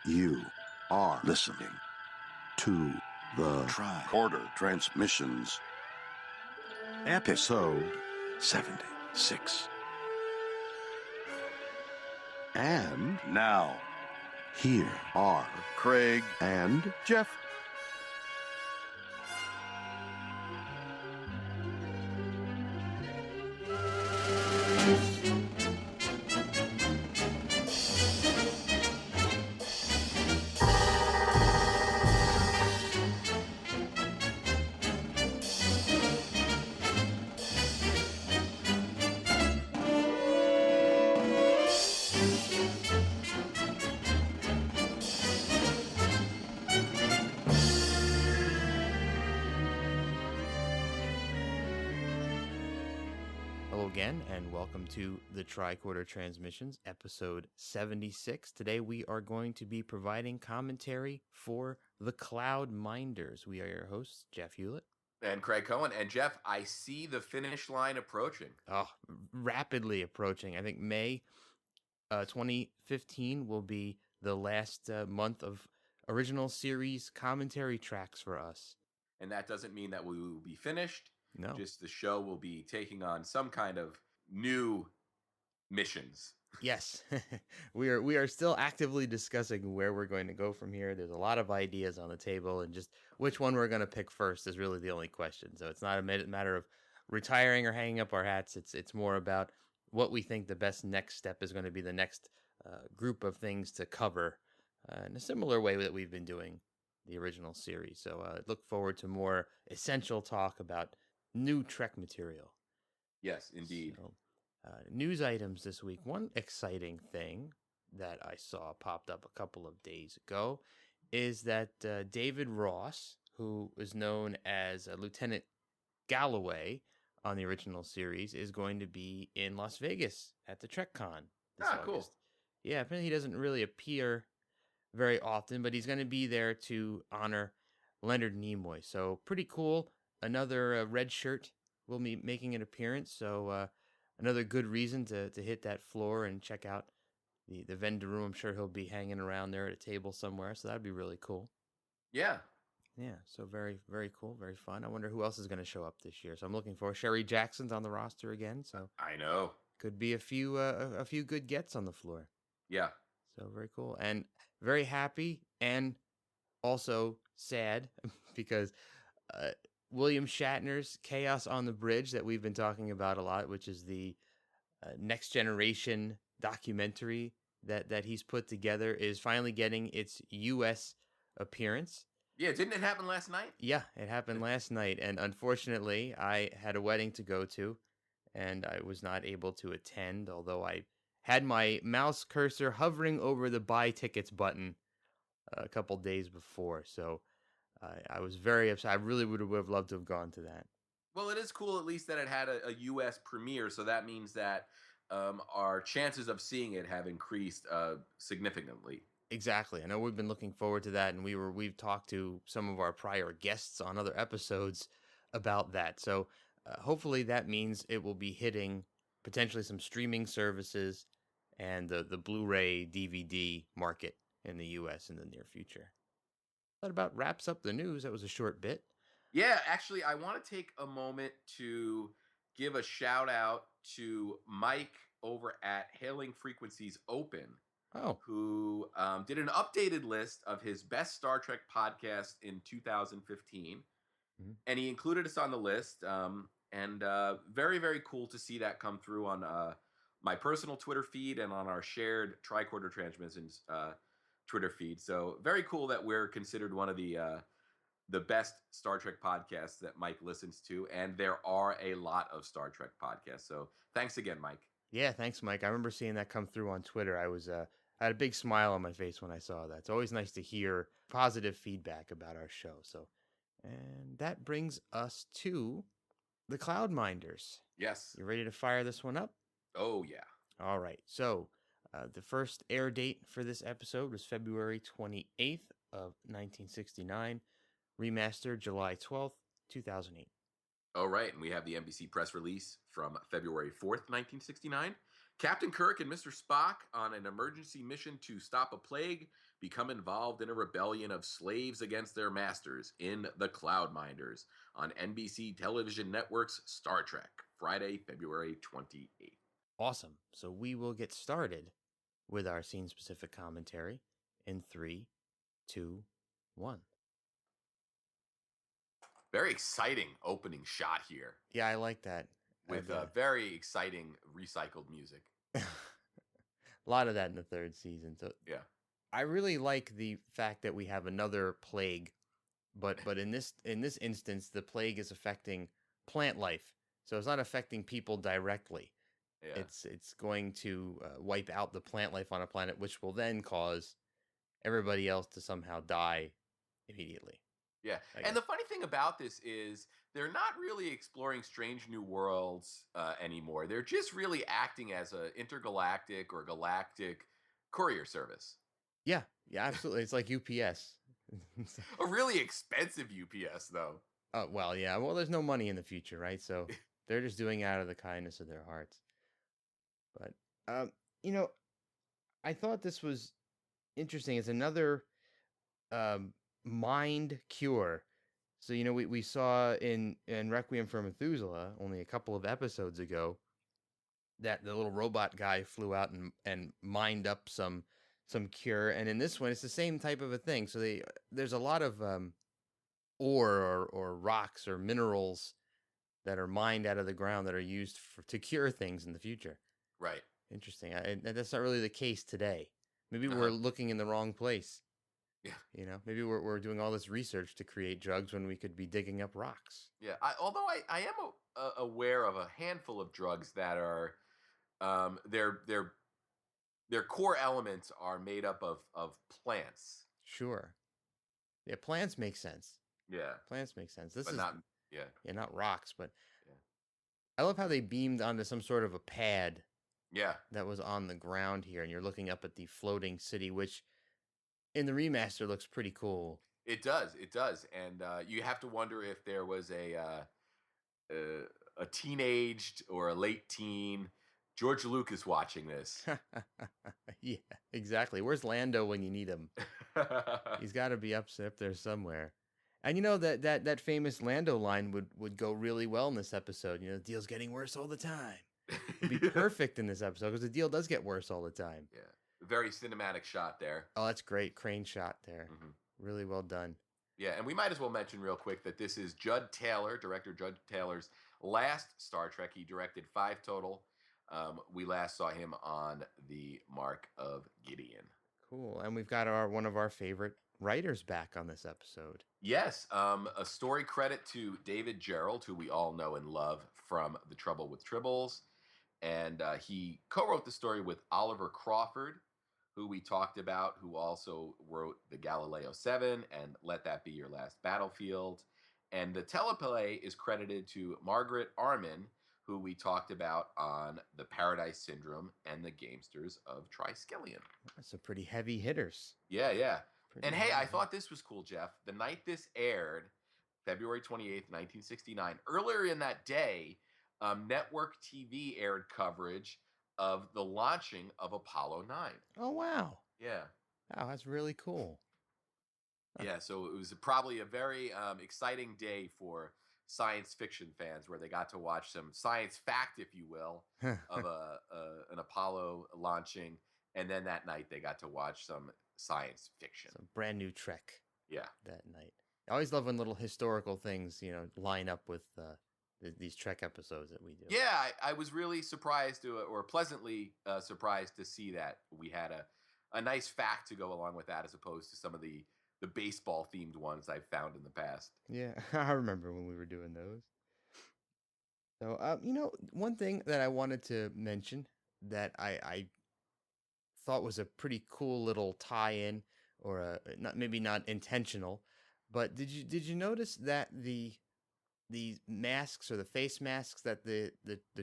You are listening to the Tricorder Transmissions, ep076. And now, here are Craig and Jeff. Hello again, and welcome to the Tricorder Transmissions, episode 76. Today we are going to be providing commentary for the Cloud Minders. We are your hosts, Jeff Hewlett. And Craig Cohen. And Jeff, I see the finish line approaching. Oh, rapidly approaching. I think May 2015 will be the last month of original series commentary tracks for us. And that doesn't mean that we will be finished. No. Just the show will be taking on some kind of new missions. Yes, we are still actively discussing where we're going to go from here. There's a lot of ideas on the table, and just which one we're going to pick first is really the only question. So it's not a matter of retiring or hanging up our hats. It's more about what we think the best next step is going to be, the next group of things to cover in a similar way that we've been doing the original series. So look forward to more essential talk about new Trek material. Yes, indeed. So, news items this week. One exciting thing that I saw popped up a couple of days ago is that David Ross, who is known as Lieutenant Galloway on the original series, is going to be in Las Vegas at the TrekCon this August. Cool. Yeah, apparently he doesn't really appear very often, but he's going to be there to honor Leonard Nimoy. So pretty cool. Another red shirt will be making an appearance. So another good reason to hit that floor and check out the vendor room. I'm sure he'll be hanging around there at a table somewhere. So that'd be really cool. Yeah. Yeah. So very, very cool. Very fun. I wonder who else is going to show up this year. So I'm looking for Sherry Jackson's on the roster again. So I know. Could be a few good gets on the floor. Yeah. So very cool and very happy and also sad because William Shatner's Chaos on the Bridge that we've been talking about a lot, which is the Next Generation documentary that he's put together, is finally getting its U.S. appearance. Yeah, didn't it happen last night? Yeah, it happened last night, and unfortunately, I had a wedding to go to, and I was not able to attend, although I had my mouse cursor hovering over the buy tickets button a couple days before, so I was very upset. I really would have loved to have gone to that. Well, it is cool at least that it had a U.S. premiere, so that means that our chances of seeing it have increased significantly. Exactly. I know we've been looking forward to that, and we've talked to some of our prior guests on other episodes about that. So hopefully that means it will be hitting potentially some streaming services and the Blu-ray DVD market in the U.S. in the near future. That about wraps up the news. That was a short bit. Yeah, actually, I want to take a moment to give a shout out to Mike over at Hailing Frequencies Open, who did an updated list of his best Star Trek podcast in 2015. Mm-hmm. And he included us on the list. And very, very cool to see that come through on my personal Twitter feed and on our shared Tricorder Transmissions Twitter feed. So very cool that we're considered one of the best Star Trek podcasts that Mike listens to. And there are a lot of Star Trek podcasts. So thanks again, Mike. Yeah, thanks, Mike. I remember seeing that come through on Twitter. I had a big smile on my face when I saw that. It's always nice to hear positive feedback about our show. So, and that brings us to the Cloud Minders. Yes. You ready to fire this one up? Oh, yeah. All right. So, the first air date for this episode was February 28th of 1969. Remastered July 12th, 2008. All right, and we have the NBC press release from February 4th, 1969. Captain Kirk and Mr. Spock on an emergency mission to stop a plague become involved in a rebellion of slaves against their masters in The Cloudminders on NBC Television Network's Star Trek, Friday, February 28th. Awesome. So we will get started with our scene-specific commentary in 3, 2, 1. Very exciting opening shot here. Yeah, I like that. With very exciting recycled music. A lot of that in the third season. So yeah, I really like the fact that we have another plague, but in this instance, the plague is affecting plant life. So it's not affecting people directly. Yeah. It's going to wipe out the plant life on a planet, which will then cause everybody else to somehow die immediately. Yeah. And the funny thing about this is they're not really exploring strange new worlds anymore. They're just really acting as an intergalactic or galactic courier service. Yeah, absolutely. It's like UPS. A really expensive UPS, though. Well, yeah. Well, there's no money in the future, right? So they're just doing it out of the kindness of their hearts. But, I thought this was interesting. It's another mind cure. So, we saw in Requiem for Methuselah only a couple of episodes ago that the little robot guy flew out and mined up some cure. And in this one, it's the same type of a thing. So there's a lot of ore or rocks or minerals that are mined out of the ground that are used to cure things in the future. Right. Interesting. And that's not really the case today. Maybe we're looking in the wrong place. Yeah. Maybe we're doing all this research to create drugs when we could be digging up rocks. Yeah. Although I am aware of a handful of drugs that are their core elements are made up of plants. Sure. Yeah, plants make sense. Yeah. Plants make sense. This is not not rocks, but I love how they beamed onto some sort of a pad. Yeah. That was on the ground here, and you're looking up at the floating city, which in the remaster looks pretty cool. It does, and you have to wonder if there was a teenaged or a late teen George Lucas watching this. Yeah, exactly. Where's Lando when you need him? He's got to be up there somewhere. And that famous Lando line would go really well in this episode. The deal's getting worse all the time. It'd be perfect in this episode because the deal does get worse all the time. Yeah. Very cinematic shot there. Oh, that's great. Crane shot there. Mm-hmm. Really well done. Yeah, and we might as well mention real quick that this is director Judd Taylor's last Star Trek. He directed 5 total. We last saw him on the Mark of Gideon. Cool. And we've got one of our favorite writers back on this episode. Yes. A story credit to David Gerald, who we all know and love from The Trouble with Tribbles. And he co-wrote the story with Oliver Crawford, who we talked about, who also wrote the Galileo 7 and Let That Be Your Last Battlefield. And the teleplay is credited to Margaret Arman, who we talked about on The Paradise Syndrome and The Gamesters of Triskelion. That's some pretty heavy hitters. Yeah. And hey, I thought this was cool, Jeff. The night this aired, February 28th, 1969, earlier in that day, network TV aired coverage of the launching of Apollo 9. Oh, wow. Yeah. Wow, that's really cool. Yeah, so it was probably a very exciting day for science fiction fans where they got to watch some science fact, if you will, of an Apollo launching. And then that night they got to watch some science fiction. Some brand new Trek. Yeah. That night. I always love when little historical things, line up with these Trek episodes that we do. Yeah, I was really surprised or pleasantly surprised to see that we had a nice fact to go along with that, as opposed to some of the baseball themed ones I've found in the past. Yeah, I remember when we were doing those. So, one thing that I wanted to mention that I thought was a pretty cool little tie-in, or maybe not intentional, but did you notice that the masks, or the face masks that the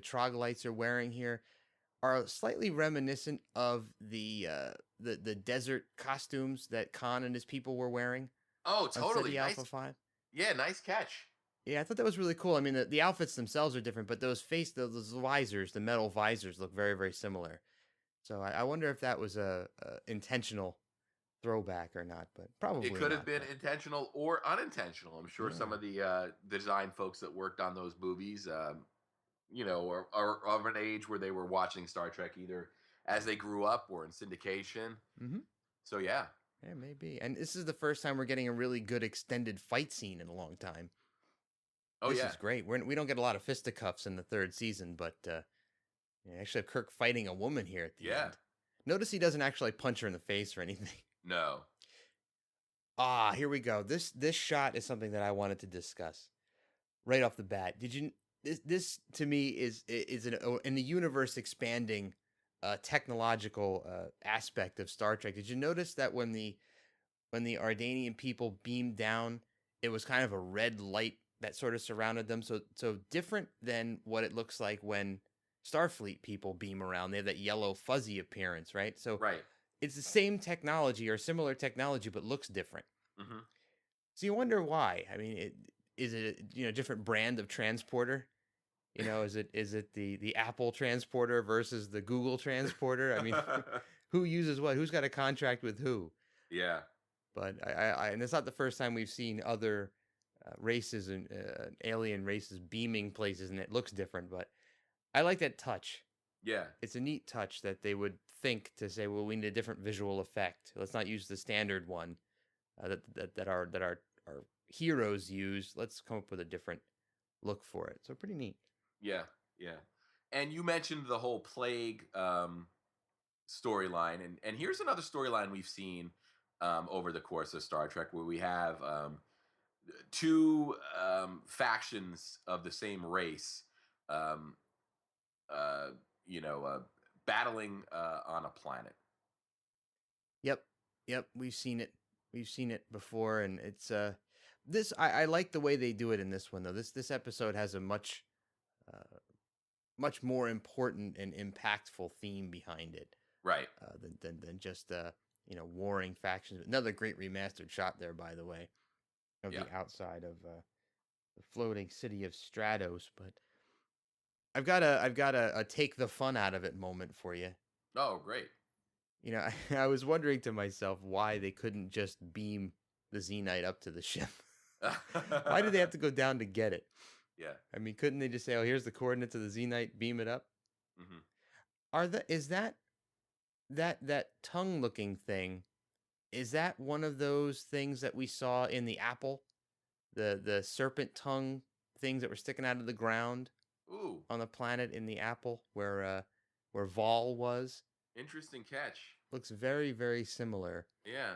troglodytes are wearing here, are slightly reminiscent of the desert costumes that Khan and his people were wearing? Oh, totally. Nice. Alpha 5. Yeah, nice catch. Yeah, I thought that was really cool. I mean, the outfits themselves are different, but those visors, the metal visors, look very, very similar. So I wonder if that was intentional throwback or not, but It probably could have not. been But intentional or unintentional. I'm sure some yeah. of the design folks that worked on those movies, are of an age where they were watching Star Trek either as they grew up or in syndication. Mm-hmm. So yeah. Yeah, maybe. And this is the first time we're getting a really good extended fight scene in a long time. Oh This yeah. is great. We don't get a lot of fisticuffs in the third season, but actually have Kirk fighting a woman here at the Yeah. end. Notice he doesn't actually punch her in the face or anything. No. Ah, here we go. This shot is something that I wanted to discuss right off the bat. Did you this to me is in the universe expanding technological aspect of Star Trek. Did you notice that when the Ardanian people beamed down, it was kind of a red light that sort of surrounded them. So different than what it looks like when Starfleet people beam around. They have that yellow fuzzy appearance, right? So Right. it's the same technology or similar technology, but looks different. Hmm. So you wonder why. I mean, is it a different brand of transporter? Is it the Apple transporter versus the Google transporter? I mean, who uses what? Who's got a contract with who? Yeah. But and it's not the first time we've seen other races and alien races beaming places, and it looks different. But I like that touch. Yeah. It's a neat touch that they would think to say, well, we need a different visual effect. Let's not use the standard one that our heroes use. Let's come up with a different look for it. So pretty neat. Yeah. Yeah. And you mentioned the whole plague storyline, and here's another storyline we've seen over the course of Star Trek, where we have two factions of the same race, um, uh, you know, uh, battling on a planet. Yep, yep. We've seen it. We've seen it before, and it's this. I like the way they do it in this one though. This episode has a uh, much more important and impactful theme behind it Right. than just warring factions. Another great remastered shot there, by the way, of Yeah. the outside of the floating city of Stratos. But I've got a take the fun out of it moment for you. Oh, great. I was wondering to myself why they couldn't just beam the Zenite up to the ship. Why did they have to go down to get it? Yeah. I mean, couldn't they just say, "Oh, here's the coordinates of the Zenite, beam it up"? Hmm. Is that tongue looking thing? Is that one of those things that we saw in the apple? The serpent tongue things that were sticking out of the ground Ooh, on the planet in the apple where Vol was? interesting catch. Looks very, very similar. Yeah.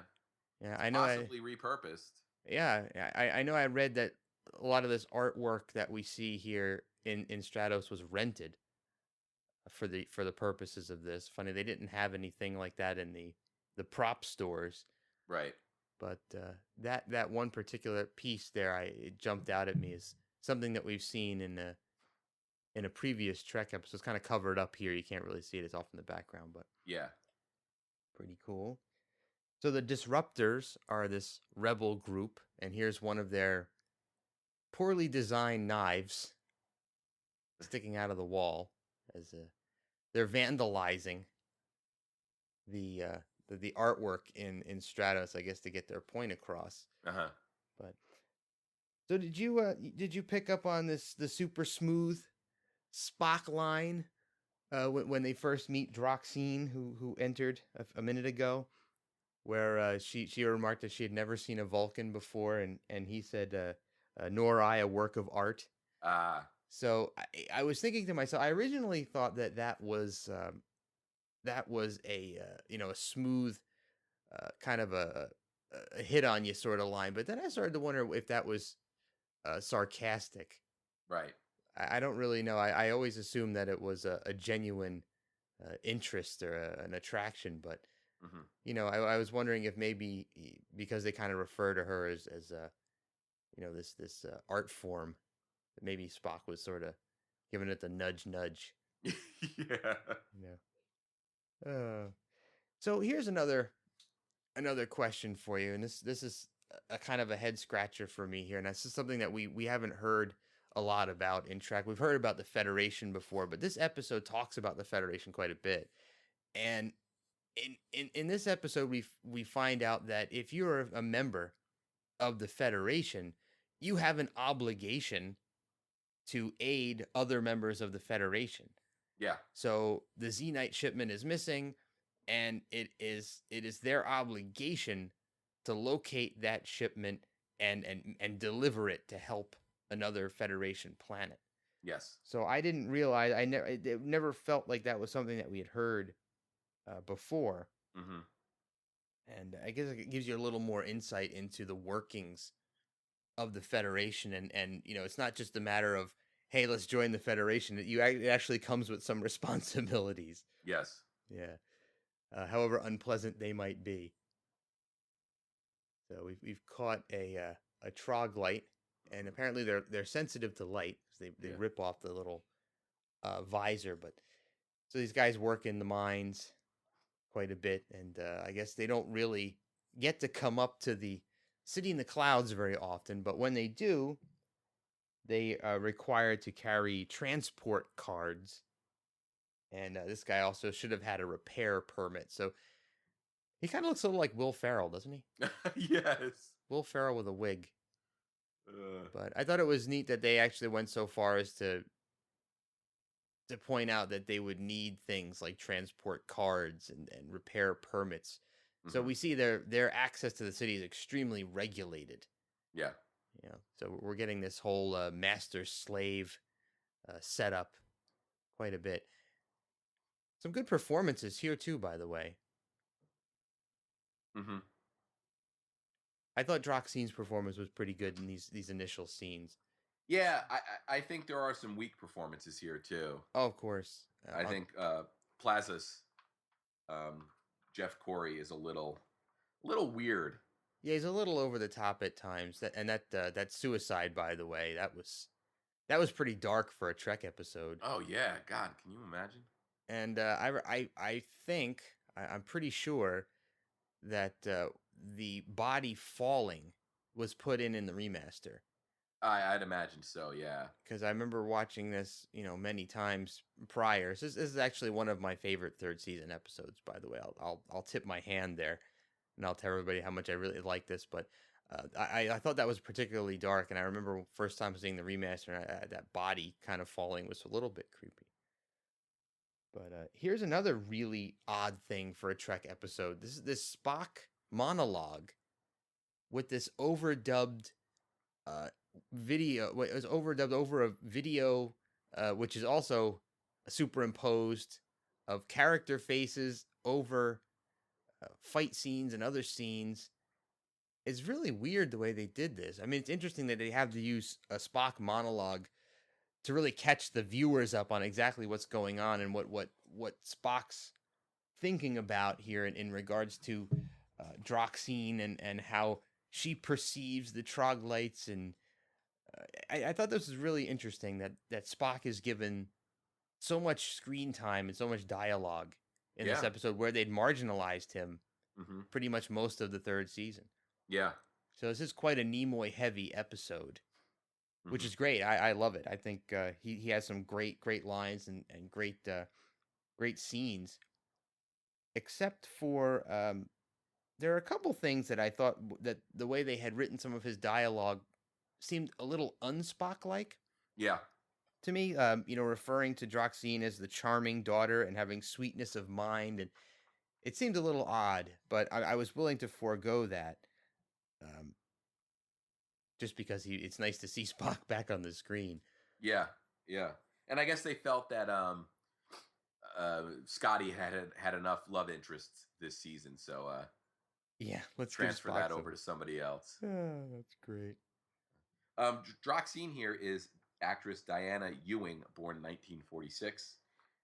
Yeah, It's I know. possibly repurposed. Yeah, I know. I read that a lot of this artwork that we see here in Stratos was rented for the purposes of this. Funny, they didn't have anything like that in the prop stores, Right. but that one particular piece there, it jumped out at me as something that we've seen in a previous Trek episode. It's kind of covered up here. You can't really see it. It's off in the background, but Yeah. pretty cool. So the Disruptors are this rebel group, and here's one of their poorly designed knives sticking out of the wall as they're vandalizing the the artwork in Stratos, I guess, to get their point across. Uh-huh. But so did you pick up on the super smooth Spock line when they first meet Droxine, who entered a minute ago, where she remarked that she had never seen a Vulcan before, and he said, "Nor I, a work of art." Ah. So I was thinking to myself, I originally thought that was a a smooth kind of a hit on you sort of line, but then I started to wonder if that was sarcastic. Right. I don't really know. I always assumed that it was a genuine interest or an attraction, but Hmm. I was wondering if maybe because they kind of refer to her as this art form, that maybe Spock was sort of giving it the nudge nudge. Yeah. You so here's another question for you, and this is a kind of a head scratcher for me here, and this is something that we haven't heard a lot about in Trek. We've heard about the Federation before, but this episode talks about the Federation quite a bit, and in this episode, we find out that if you're a member of the Federation, you have an obligation to aid other members of the Federation. Yeah. So the Xenite shipment is missing, and it is their obligation to locate that shipment and deliver it to help another Federation planet. Yes. So I didn't realize it never felt like that was something that we had heard before. Mm-hmm. And I guess it gives you a little more insight into the workings of the Federation, and it's not just a matter of, hey, let's join the Federation. It actually comes with some responsibilities. Yes. Yeah. However unpleasant they might be. So we've caught a troglite, and apparently they're sensitive to light because they rip off the little visor. But so these guys work in the mines quite a bit, and I guess they don't really get to come up to the city in the clouds very often. But when they do, they are required to carry transport cards. And this guy also should have had a repair permit. So he kind of looks a little like Will Ferrell, doesn't he? Yes. Will Ferrell with a wig. But I thought it was neat that they actually went so far as to point out that they would need things like transport cards and repair permits. Mm-hmm. So we see their access to the city is extremely regulated. Yeah. So we're getting this whole master-slave setup quite a bit. Some good performances here too, by the way. Mm-hmm. I thought Droxine's performance was pretty good in these initial scenes. Yeah, I think there are some weak performances here too. Oh, of course. I think Plaza's Jeff Corey is a little weird. Yeah, he's a little over the top at times. That suicide, by the way, that was pretty dark for a Trek episode. Oh yeah, God, can you imagine? And I think I'm pretty sure that the body falling was put in the remaster. I'd imagine so, yeah. Because I remember watching this, many times prior. So this is actually one of my favorite third season episodes, by the way. I'll tip my hand there, and I'll tell everybody how much I really like this. But I thought that was particularly dark, and I remember first time seeing the remaster, that body kind of falling was a little bit creepy. But here's another really odd thing for a Trek episode. This is this Spock monologue with this overdubbed video. It was overdubbed over a video, which is also superimposed of character faces over fight scenes and other scenes. It's really weird the way they did this. I mean, it's interesting that they have to use a Spock monologue to really catch the viewers up on exactly what's going on and what Spock's thinking about here in regards to Droxine and how she perceives the Troglites. And I thought this was really interesting that Spock is given so much screen time and so much dialogue in this episode, where they'd marginalized him pretty much most of the third season. Yeah. So this is quite a Nimoy heavy episode, which is great. I love it. I think he has some great lines and great scenes. Except for there are a couple things that I thought that the way they had written some of his dialogue seemed a little un-Spock-like. Yeah. To me, referring to Droxine as the charming daughter and having sweetness of mind, and it seemed a little odd, but I was willing to forego that. Just because it's nice to see Spock back on the screen. Yeah, yeah. And I guess they felt that Scotty had enough love interests this season, so let's transfer that over to somebody else. Oh, that's great. Droxine here is actress Diana Ewing, born in 1946,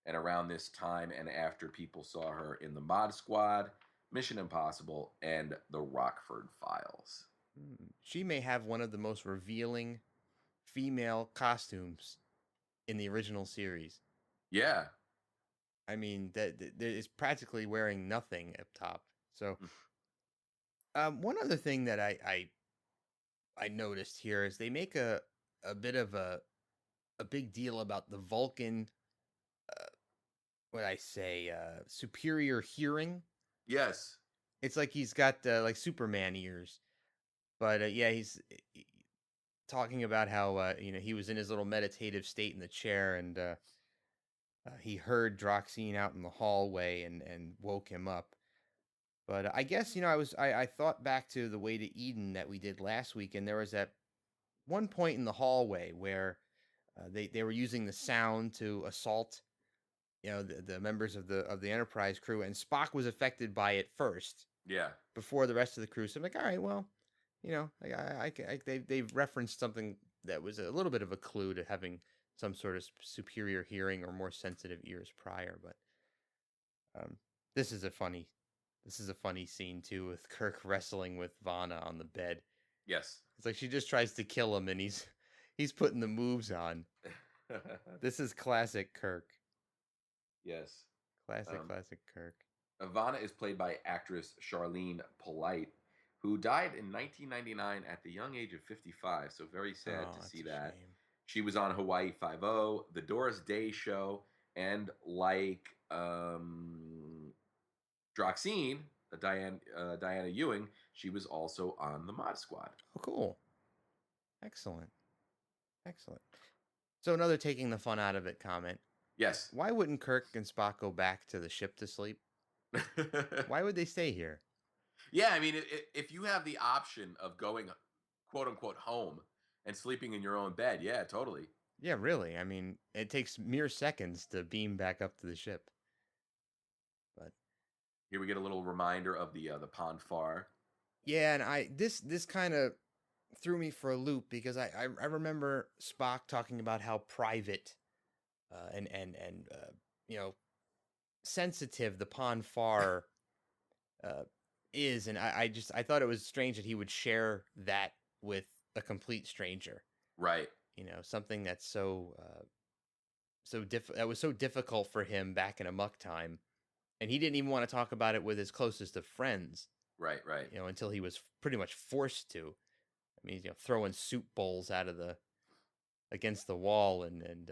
and around this time and after, people saw her in the Mod Squad, Mission Impossible, and the Rockford Files. She may have one of the most revealing female costumes in the original series. Yeah. I mean, that is practically wearing nothing up top. So, one other thing that I noticed here is they make a bit of a big deal about the Vulcan, superior hearing. Yes. It's like he's got like Superman ears. But yeah, he's talking about how he was in his little meditative state in the chair, and he heard Droxine out in the hallway and woke him up. But I guess I thought back to the Way to Eden that we did last week, and there was that one point in the hallway where they were using the sound to assault the members of the Enterprise crew, and Spock was affected by it first. Yeah. Before the rest of the crew. So I'm like, all right, well, they've referenced something that was a little bit of a clue to having some sort of superior hearing or more sensitive ears prior. But this is a funny scene too, with Kirk wrestling with Vana on the bed. Yes. It's like she just tries to kill him, and he's putting the moves on. This is classic Kirk. Yes. Classic Kirk. Ivana is played by actress Charlene Polite, who died in 1999 at the young age of 55. So very sad to see that. Shame. She was on Hawaii Five-0, The Doris Day Show, and like Droxine, Diana Ewing, she was also on the Mod Squad. Oh, cool. Excellent. So another taking the fun out of it comment. Yes. Why wouldn't Kirk and Spock go back to the ship to sleep? Why would they stay here? Yeah, I mean, if you have the option of going, quote unquote, home and sleeping in your own bed, yeah, totally. Yeah, really. I mean, it takes mere seconds to beam back up to the ship. But here we get a little reminder of the Pon farr. Yeah, and this kind of threw me for a loop, because I remember Spock talking about how private and sensitive the Pon farr is, and I thought it was strange that he would share that with a complete stranger. Right. Something that's that was so difficult for him back in Amok time, and he didn't even want to talk about it with his closest of friends. Right. Until he was pretty much forced to. I mean, throwing soup bowls against the wall, and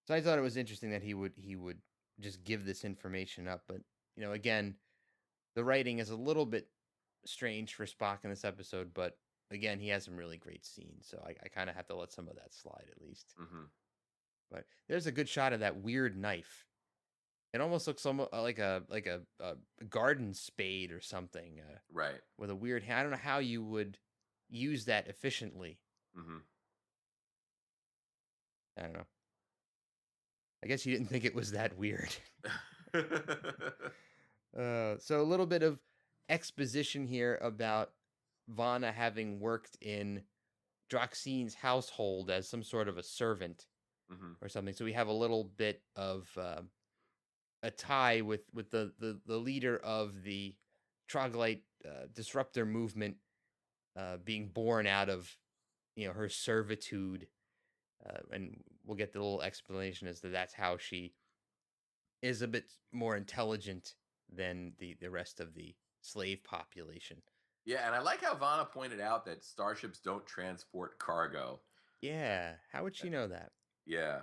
so I thought it was interesting that he would just give this information up. But again, the writing is a little bit strange for Spock in this episode, but again, he has some really great scenes, so I kind of have to let some of that slide at least. Mm-hmm. But there's a good shot of that weird knife. It almost looks like a garden spade or something. Right. With a weird hand. I don't know how you would use that efficiently. Mm-hmm. I don't know. I guess you didn't think it was that weird. So a little bit of exposition here about Vana having worked in Droxine's household as some sort of a servant or something. So we have a little bit of a tie with the leader of the Troglodyte disruptor movement being born out of her servitude, and we'll get the little explanation as to that's how she is a bit more intelligent than the rest of the slave population. Yeah, and I like how Vana pointed out that starships don't transport cargo. Yeah, how would she know that? Yeah,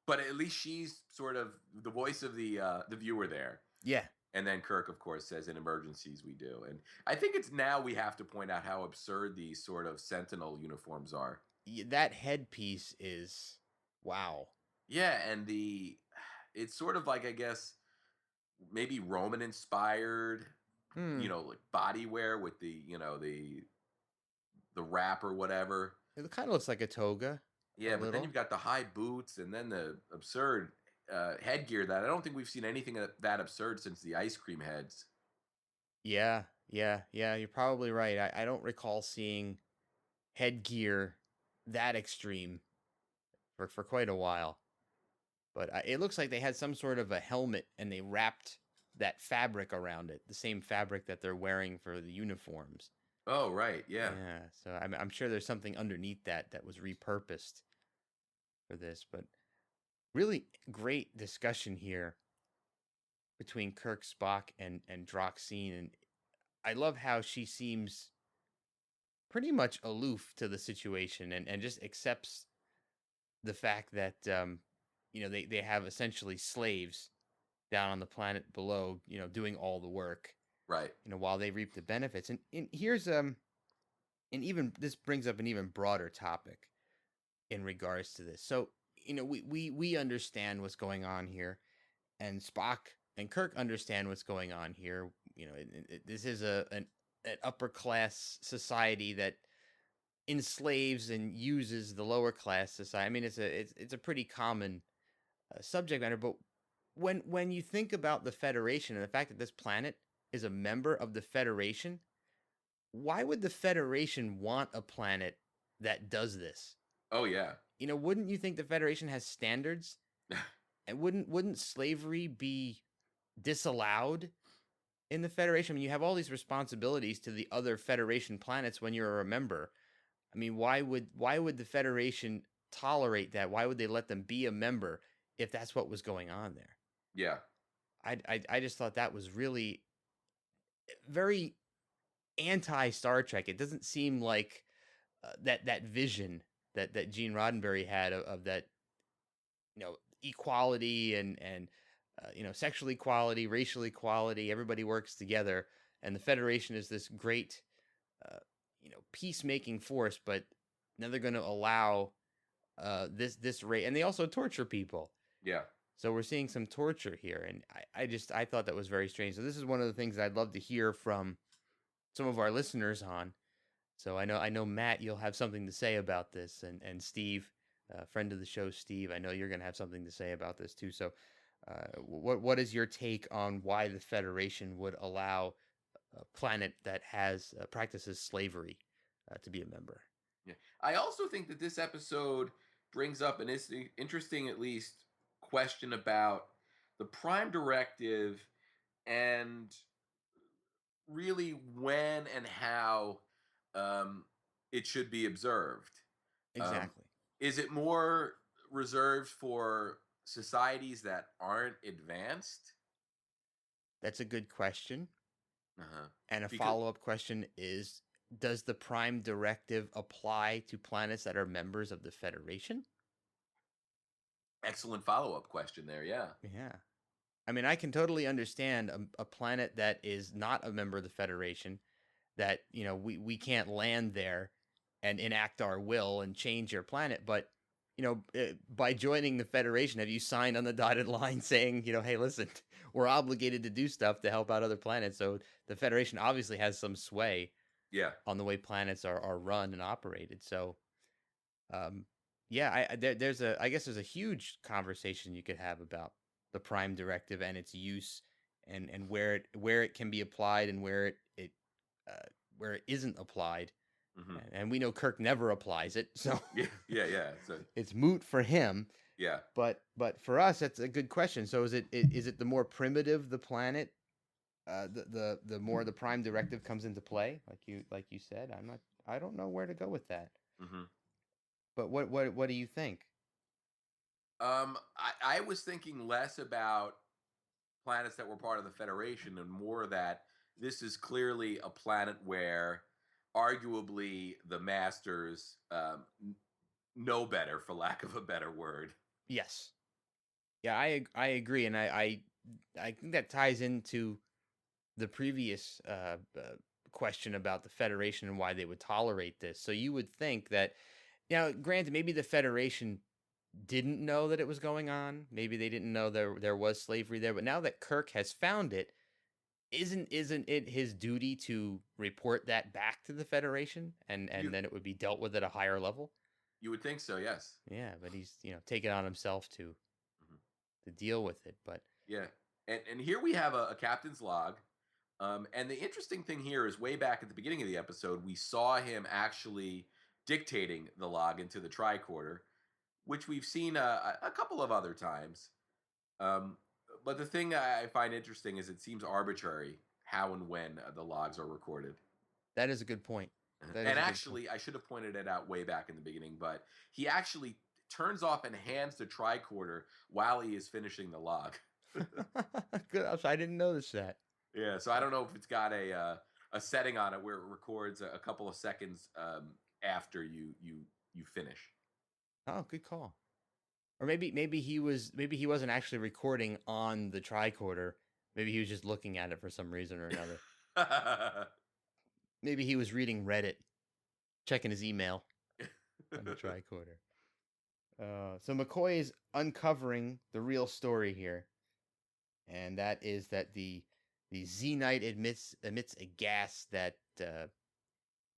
but at least she's sort of the voice of the viewer there. Yeah. And then Kirk, of course, says in emergencies we do. And I think it's now we have to point out how absurd these sort of Sentinel uniforms are. Yeah, that headpiece is wow. Yeah, and it's sort of like, I guess, maybe Roman inspired, like body wear with the wrap or whatever. It kind of looks like a toga. Yeah, but then you've got the high boots and then the absurd headgear that I don't think we've seen anything that absurd since the ice cream heads. Yeah, you're probably right. I don't recall seeing headgear that extreme for quite a while. But it looks like they had some sort of a helmet and they wrapped that fabric around it, the same fabric that they're wearing for the uniforms. Oh, right, yeah. Yeah, so I'm sure there's something underneath that was repurposed for this. But really great discussion here between Kirk, Spock, and Droxine. And I love how she seems pretty much aloof to the situation and just accepts the fact that, they have essentially slaves down on the planet below, doing all the work, Right. while they reap the benefits. And here's and even this brings up an even broader topic in regards to this. So, we understand what's going on here, and Spock and Kirk understand what's going on here. This is an upper class society that enslaves and uses the lower class society. I mean, it's a pretty common subject matter. But when you think about the Federation and the fact that this planet is a member of the Federation, why would the Federation want a planet that does this? Oh yeah. Wouldn't you think the Federation has standards? And wouldn't slavery be disallowed in the Federation? I mean, you have all these responsibilities to the other Federation planets when you're a member. I mean, why would the Federation tolerate that? Why would they let them be a member if that's what was going on there? Yeah. I just thought that was really very anti Star Trek. It doesn't seem like that vision that Gene Roddenberry had of that, equality and sexual equality, racial equality. Everybody works together, and the Federation is this great peacemaking force. But now they're going to allow this rate, and they also torture people. Yeah. So we're seeing some torture here, and I thought that was very strange. So this is one of the things I'd love to hear from some of our listeners on. So I know Matt, you'll have something to say about this, and Steve, friend of the show, Steve, I know you're going to have something to say about this too. So, what is your take on why the Federation would allow a planet that has practices slavery to be a member? Yeah. I also think that this episode brings up an interesting, at least, question about the Prime Directive and really when and how it should be observed. Um, Exactly. is it more reserved for societies that aren't advanced? That's a good question. Uh-huh. And a Because follow-up question is, does the Prime Directive apply to planets that are members of the Federation? excellent follow-up question there. Yeah. Yeah. I mean, I can totally understand a planet that is not a member of the Federation, that, we can't land there and enact our will and change your planet. But, by joining the Federation, have you signed on the dotted line saying, hey, listen, we're obligated to do stuff to help out other planets? So the Federation obviously has some sway Yeah. on the way planets are run and operated. So, um, yeah, I guess there's a huge conversation you could have about the Prime Directive and its use, and where it can be applied and uh, where it isn't applied. Hmm. And we know Kirk never applies it, so Yeah. Yeah. Yeah. So it's moot for him. yeah. But for us, that's a good question. So is it the more primitive the planet, the more the Prime Directive comes into play, like you said? I don't know where to go with that. Hmm. But what do you think? I was thinking less about planets that were part of the Federation and more that this is clearly a planet where arguably the masters know better, for lack of a better word. Yes. Yeah, I agree, and I think that ties into the previous question about the Federation and why they would tolerate this. So you would think that, now, granted, maybe the Federation didn't know that it was going on. Maybe they didn't know there was slavery there. But now that Kirk has found it, isn't it his duty to report that back to the Federation, and You then it would be dealt with at a higher level? you would think so, yes. Yeah, but he's taken on himself Mhm. to deal with it. But Yeah, and here we have a captain's log. And the interesting thing here is way back at the beginning of the episode, we saw him actually dictating the log into the tricorder, which we've seen a couple of other times. Um, but the thing I find interesting is it seems arbitrary how and when the logs are recorded. that is a good point. That is And a good point. actually, I should have pointed it out way back in the beginning, but he actually turns off and hands the tricorder while he is finishing the log. Good. I didn't notice that. Yeah, so I don't know if it's got a setting on it where it records a couple of seconds after you finish. Oh, good call. Or maybe he wasn't actually recording on the tricorder. Maybe he was just looking at it for some reason or another. Maybe he was reading Reddit, checking his email on the tricorder. So McCoy is uncovering the real story here, and that is that the Zenite emits a gas that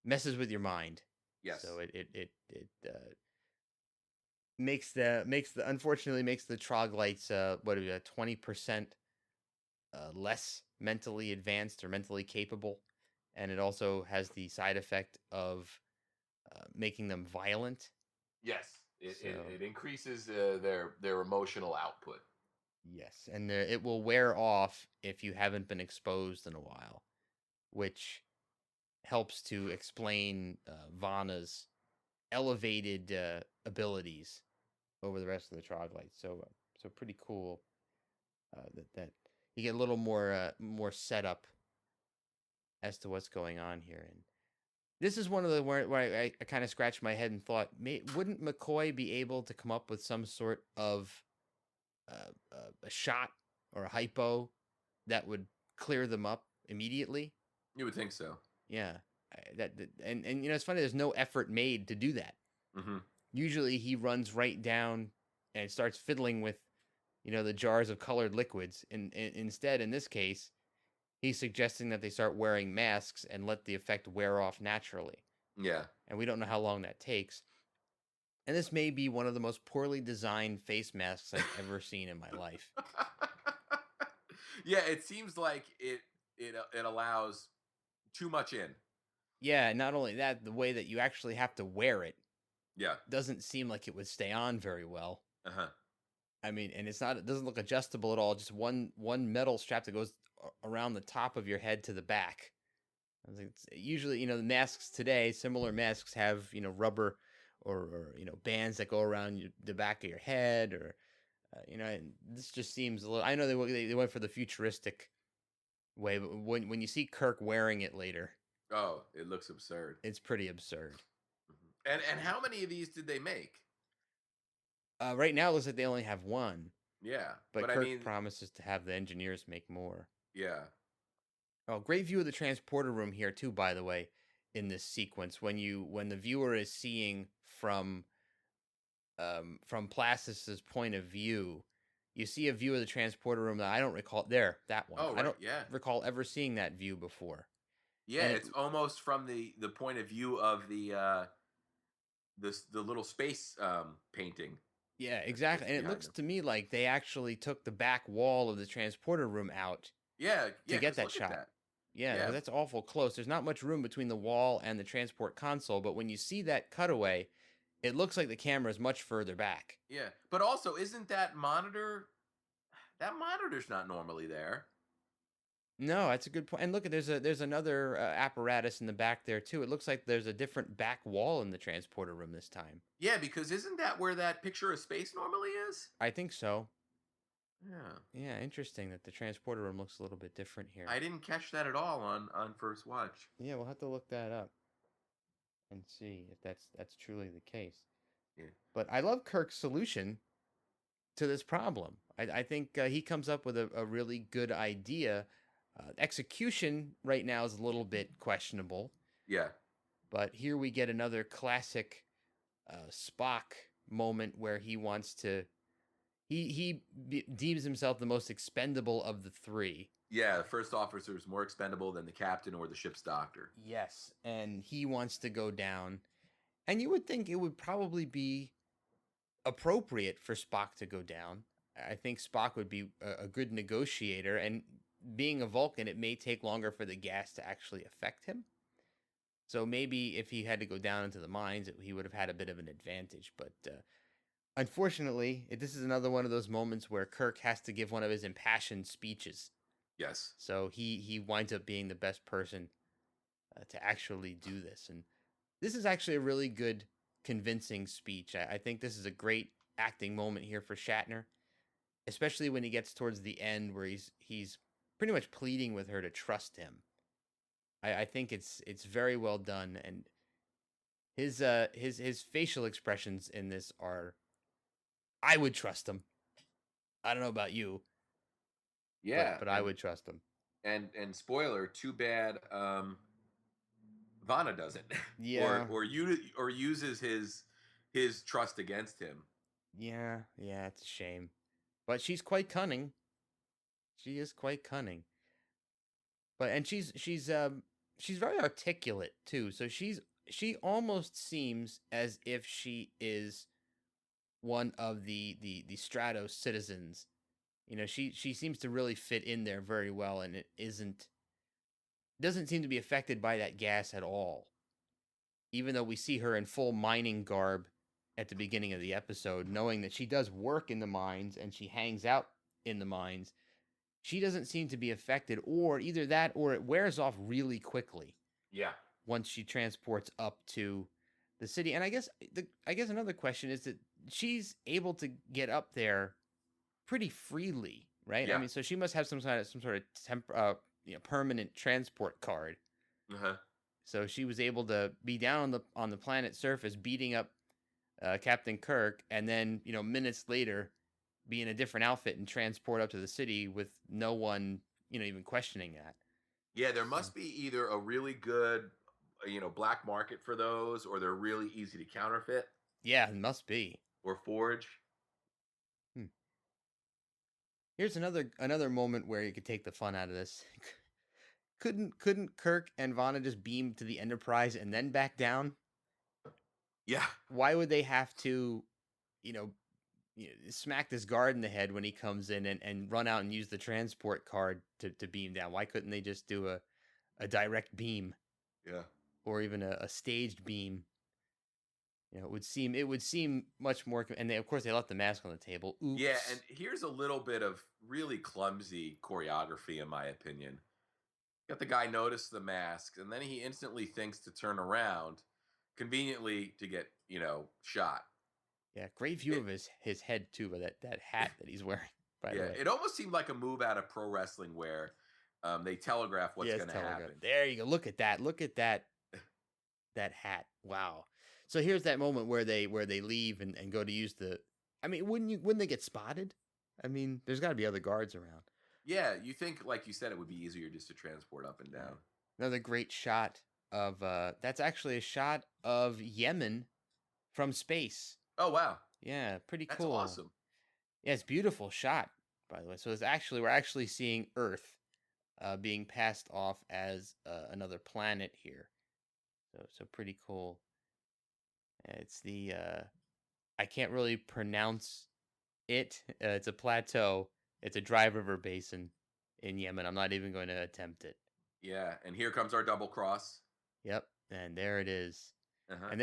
messes with your mind. Yes. So it makes the unfortunately makes the troglodytes 20% less mentally advanced or mentally capable, and it also has the side effect of making them violent. Yes, it increases their emotional output. Yes, and it will wear off if you haven't been exposed in a while, which helps to explain Vanna's elevated abilities over the rest of the troglodytes. So pretty cool that you get a little more setup as to what's going on here. And this is one of the where I kind of scratched my head and thought, wouldn't McCoy be able to come up with some sort of a shot or a hypo that would clear them up immediately? You would think so. Yeah, and it's funny. There's no effort made to do that. Mm-hmm. Usually, he runs right down and starts fiddling with, the jars of colored liquids. And instead, in this case, he's suggesting that they start wearing masks and let the effect wear off naturally. Yeah. And we don't know how long that takes. And this may be one of the most poorly designed face masks I've ever seen in my life. Yeah, it seems like it allows too much in. Yeah, not only that, the way that you actually have to wear it, yeah, doesn't seem like it would stay on very well. Uh-huh. I mean, and it doesn't look adjustable at all. Just one metal strap that goes around the top of your head to the back. I was like, usually, the masks today, similar masks have, rubber or bands that go around the back of your head, or and this just seems a little. I know they went for the futuristic way, but when you see Kirk wearing it later, oh, it looks absurd. It's pretty absurd. Mm-hmm. And how many of these did they make? Right now, it looks like they only have one. Yeah, but Kirk promises to have the engineers make more. Yeah. Oh, great view of the transporter room here too, by the way, in this sequence when the viewer is seeing from Plastis's point of view, you see a view of the transporter room that I don't recall. That one. Oh, right, I don't recall ever seeing that view before. Yeah, and it's almost from the point of view of the little space painting. Yeah, exactly. And it looks to me like they actually took the back wall of the transporter room out. To get that shot. Yeah, that's awful close. There's not much room between the wall and the transport console, but when you see that cutaway, it looks like the camera is much further back. Yeah, but also, isn't that monitor's not normally there? No, that's a good point. And look, there's another apparatus in the back there too. It looks like there's a different back wall in the transporter room this time. Yeah, because isn't that where that picture of space normally is? I think so. Yeah. Yeah, interesting that the transporter room looks a little bit different here. I didn't catch that at all on first watch. Yeah, we'll have to look that up and see if that's truly the case. Yeah. But I love Kirk's solution to this problem. I think he comes up with a really good idea. Execution right now is a little bit questionable. Yeah. But here we get another classic Spock moment where he wants to. He deems himself the most expendable of the three. Yeah, the first officer is more expendable than the captain or the ship's doctor. Yes, and he wants to go down. And you would think it would probably be appropriate for Spock to go down. I think Spock would be a good negotiator, and being a Vulcan, it may take longer for the gas to actually affect him. So maybe if he had to go down into the mines, he would have had a bit of an advantage. But unfortunately, this is another one of those moments where Kirk has to give one of his impassioned speeches. Yes. So he winds up being the best person to actually do this. And this is actually a really good, convincing speech. I think this is a great acting moment here for Shatner, especially when he gets towards the end where he's pretty much pleading with her to trust him. I think it's very well done, and his facial expressions in this are I would trust him. I don't know about you. Yeah, but I would trust him. And spoiler, too bad Vanna doesn't. Yeah. or uses his trust against him. Yeah, it's a shame. But she's quite cunning. She is quite cunning. And she's very articulate too. So she almost seems as if she is one of the Stratos citizens. She seems to really fit in there very well, and it doesn't seem to be affected by that gas at all. Even though we see her in full mining garb at the beginning of the episode, knowing that she does work in the mines and she hangs out in the mines, she doesn't seem to be affected, or either that or it wears off really quickly. Yeah. Once she transports up to the city. And I guess another question is that she's able to get up there pretty freely, right? Yeah. I mean, so she must have some sort of permanent transport card. Uh-huh. So she was able to be down on the planet's surface, beating up Captain Kirk, and then minutes later, be in a different outfit and transport up to the city with no one even questioning that. Yeah, there must be either a really good black market for those, or they're really easy to counterfeit. Yeah, it must be. Or forge. Here's another moment where you could take the fun out of this. Couldn't Kirk and Vanna just beam to the Enterprise and then back down? Yeah. Why would they have to, smack this guard in the head when he comes in and run out and use the transport card to beam down? Why couldn't they just do a direct beam? Yeah. Or even a staged beam? It would seem much more. And of course they left the mask on the table. Oops. Yeah, and here's a little bit of really clumsy choreography, in my opinion. Got the guy notice the mask, and then he instantly thinks to turn around, conveniently to get shot. Yeah, great view of his head too, by that hat that he's wearing. By the way, it almost seemed like a move out of pro wrestling where they telegraph what's going to happen. There you go. Look at that. Look at that. That hat. Wow. So here's that moment where they leave and go to use the. I mean, wouldn't they get spotted? I mean, there's got to be other guards around. Yeah, you think, like you said, it would be easier just to transport up and down. Another great shot of that's actually a shot of Yemen from space. Oh wow. Yeah, pretty cool. That's awesome. Yeah, it's a beautiful shot, by the way. So we're actually seeing Earth being passed off as another planet here. So pretty cool. It's the I can't really pronounce it. It's a plateau. It's a dry river basin in Yemen. I'm not even going to attempt it. Yeah, and here comes our double cross. Yep, and there it is. Uh-huh. And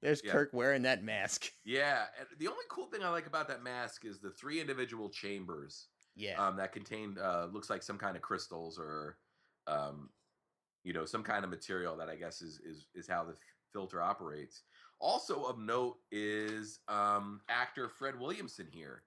there's Kirk wearing that mask. Yeah, and the only cool thing I like about that mask is the 3 individual chambers. Yeah. That contain looks like some kind of crystals or some kind of material that I guess is how the filter operates. Also of note is actor Fred Williamson here.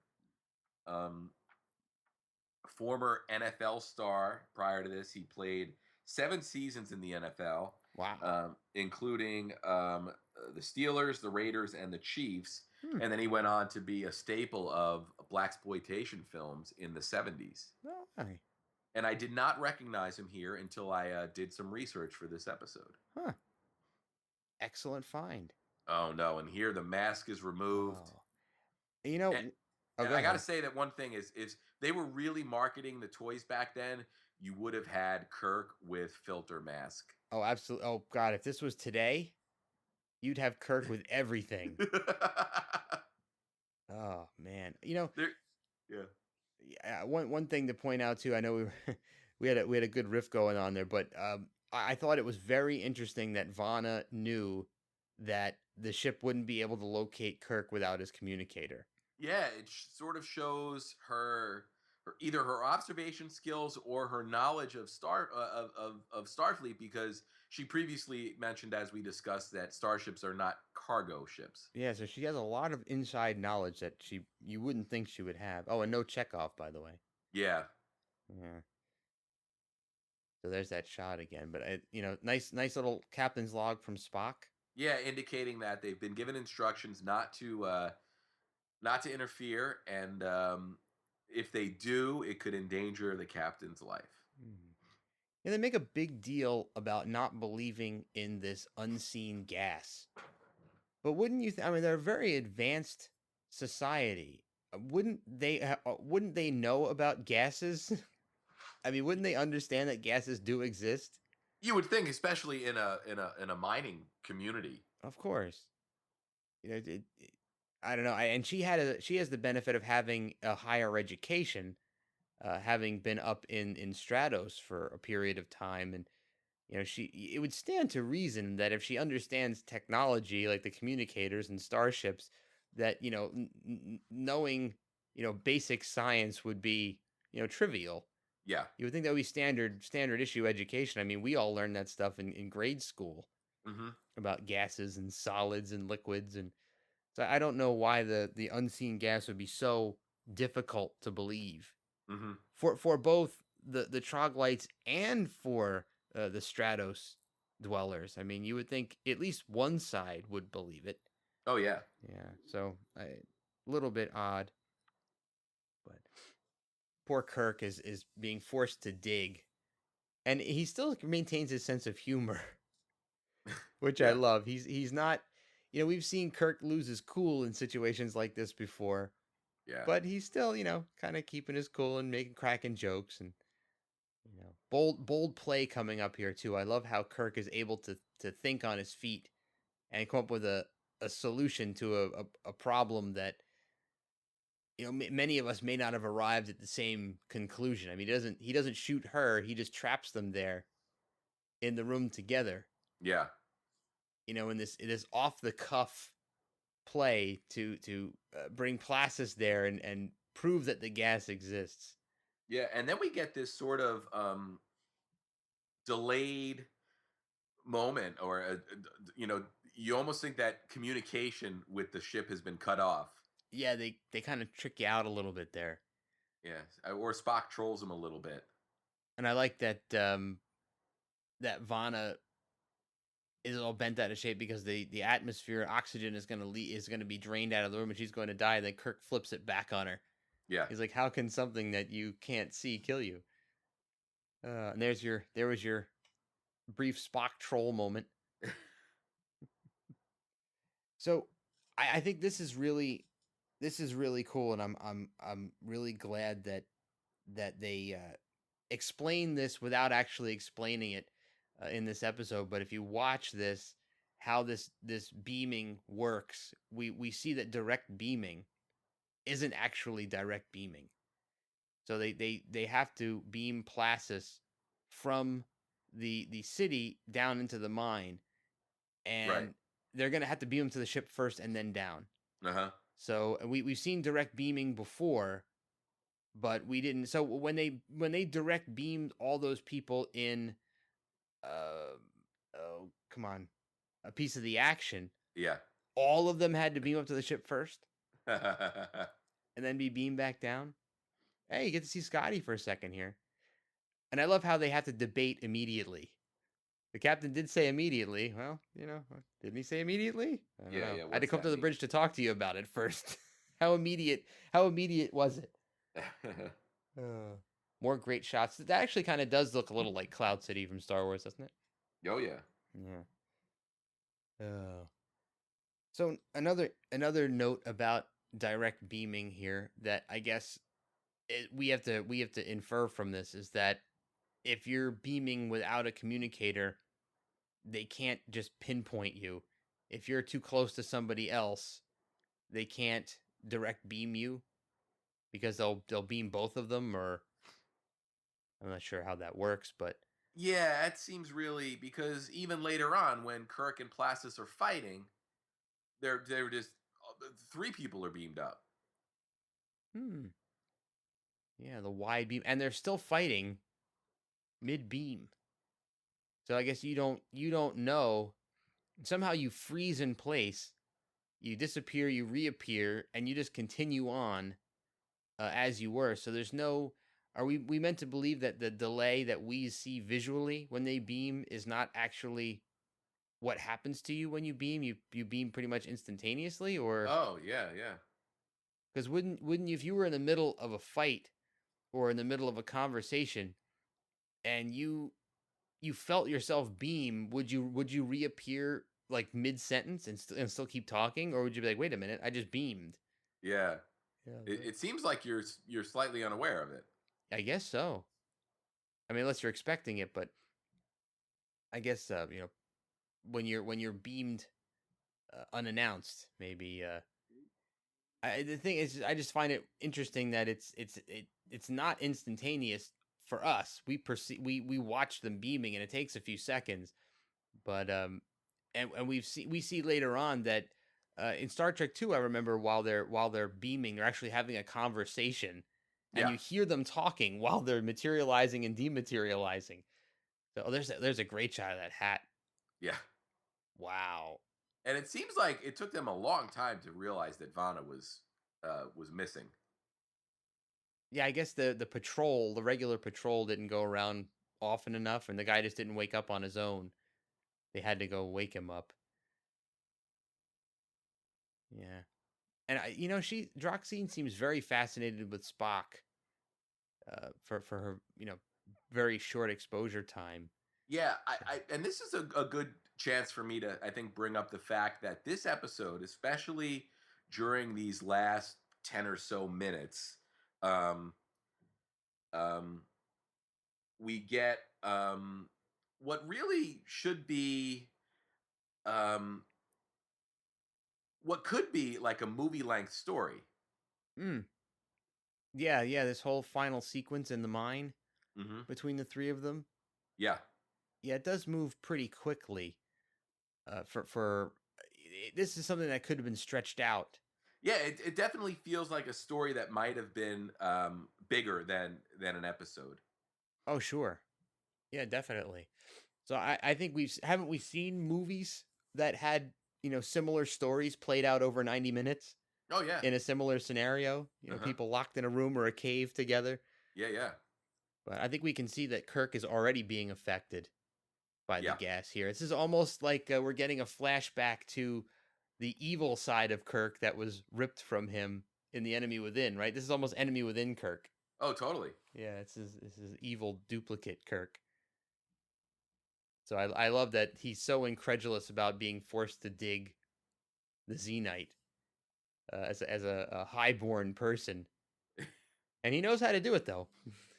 Former NFL star. Prior to this, he played 7 seasons in the NFL. Wow. Including the Steelers, the Raiders, and the Chiefs. And then he went on to be a staple of blaxploitation films in the 70s. Oh, hi. And I did not recognize him here until I did some research for this episode. Huh. Excellent find. Oh, no. And here the mask is removed. Oh. And I got to say that one thing is they were really marketing the toys back then. You would have had Kirk with filter mask. Oh, absolutely. Oh, God. If this was today, you'd have Kirk with everything. Oh, man. Yeah. One thing to point out, too, I know we had a good riff going on there, but I thought it was very interesting that Vanna knew that the ship wouldn't be able to locate Kirk without his communicator. Yeah, it sort of shows her either her observation skills or her knowledge of Starfleet, because she previously mentioned, as we discussed, that starships are not cargo ships. Yeah, so she has a lot of inside knowledge that you wouldn't think she would have. Oh, and no Chekhov, by the way. Yeah. Yeah. So there's that shot again, but nice little captain's log from Spock. Yeah, indicating that they've been given instructions not to not to interfere, and if they do, it could endanger the captain's life. Mhm. And they make a big deal about not believing in this unseen gas. But wouldn't you? I mean, they're a very advanced society. Wouldn't they know about gases? I mean, wouldn't they understand that gases do exist? You would think, especially in a mining community. Of course. You know, I don't know. And she has the benefit of having a higher education, having been up in Stratos for a period of time, and it would stand to reason that if she understands technology like the communicators and starships, that knowing basic science would be trivial. Yeah. You would think that would be standard issue education. I mean, we all learned that stuff in grade school Mm-hmm. about gases and solids and liquids, and so I don't know why the unseen gas would be so difficult to believe Mm-hmm. for both the troglodytes and for the Stratos dwellers. I mean, you would think at least one side would believe it. Oh yeah. Yeah, so a little bit odd, but poor Kirk is being forced to dig, and he still maintains his sense of humor, which I Yeah. love. He's not, we've seen Kirk lose his cool in situations like this before, Yeah. but he's still kind of keeping his cool and making cracking jokes and bold play coming up here too. I love how Kirk is able to think on his feet and come up with a solution to a problem that many of us may not have arrived at the same conclusion. I mean, he doesn't shoot her; he just traps them there in the room together. Yeah. In this off the cuff play to bring Placis there and prove that the gas exists. Yeah. And then we get this sort of delayed moment, or you almost think that communication with the ship has been cut off. Yeah, they kind of trick you out a little bit there. Yeah. Or Spock trolls him a little bit. And I like that Vana is all bent out of shape because the atmosphere oxygen is gonna be drained out of the room and she's going to die. And then Kirk flips it back on her. Yeah. He's like, "How can something that you can't see kill you?" And there was your brief Spock troll moment. So I think this is really cool, and I'm really glad that they explain this without actually explaining it in this episode. But if you watch this, how this beaming works, we see that direct beaming isn't actually direct beaming. So they have to beam Placis from the city down into the mine, Right. and they're gonna have to beam them to the ship first and then down. Uh-huh. So we've seen direct beaming before, but we didn't. So when they direct beamed all those people in, uh, oh come on, a piece of the action, Yeah. all of them had to beam up to the ship first and then be beamed back down. Hey, you get to see Scotty for a second here, and I love how they have to debate immediately. The captain did say immediately. Well, didn't he say immediately? I don't Yeah, know. yeah. I had to What's come to that the mean? bridge to talk to you about it first. How immediate? How immediate was it? Uh, More great shots. That actually kind of does look a little like Cloud City from Star Wars, doesn't it? Oh yeah. Yeah. So another note about direct beaming here that I guess we have to infer from this is that if you're beaming without a communicator, they can't just pinpoint you. If you're too close to somebody else, they can't direct beam you because they'll beam both of them, or I'm not sure how that works, but Yeah, it seems really, because even later on when Kirk and Placis are fighting, they're just three people are beamed up. hmm, yeah, the wide beam, and they're still fighting mid beam. So I guess you don't know. Somehow you freeze in place, you disappear, you reappear, and you just continue on as you were. So there's no. Are we meant to believe that the delay that we see visually when they beam is not actually what happens to you when you beam? You beam pretty much instantaneously, or Oh yeah, yeah. Because wouldn't you, if you were in the middle of a fight or in the middle of a conversation and you felt yourself beam, would you reappear like mid sentence and still keep talking, or would you be like, wait a minute, I just beamed? Yeah. Yeah, It seems like you're slightly unaware of it. I guess so. I mean, unless you're expecting it, but I guess when you're beamed unannounced, maybe. The thing is, I just find it interesting that it's not instantaneous for us. We watch them beaming, and it takes a few seconds. But and we see later on that in Star Trek 2, I remember while they're beaming, they're actually having a conversation, and Yeah. you hear them talking while they're materializing and dematerializing. So there's a great shot of that hat. Yeah. Wow. And it seems like it took them a long time to realize that Vanna was missing. Yeah, I guess the regular patrol didn't go around often enough, and the guy just didn't wake up on his own. They had to go wake him up. Yeah. And Droxine seems very fascinated with Spock, for her, very short exposure time. Yeah, and this is a good chance for me to, I think, bring up the fact that this episode, especially during these last 10 or so minutes, um, um, we get what really should be um, what could be like a movie length story. Mm. Yeah, yeah. This whole final sequence in the mine Hmm. between the three of them. Yeah. Yeah, it does move pretty quickly. This is something that could have been stretched out. Yeah, it definitely feels like a story that might have been bigger than an episode. Oh, sure. Yeah, definitely. So I think haven't we seen movies that had, similar stories played out over 90 minutes Oh yeah. in a similar scenario, Uh-huh. people locked in a room or a cave together. Yeah, yeah. But I think we can see that Kirk is already being affected by the Yeah. gas here. This is almost like we're getting a flashback to the evil side of Kirk that was ripped from him in The Enemy Within, right? This is almost Enemy Within Kirk. Oh, totally. Yeah, this is evil duplicate Kirk. So I love that he's so incredulous about being forced to dig the Xenite, as a highborn person, and he knows how to do it though.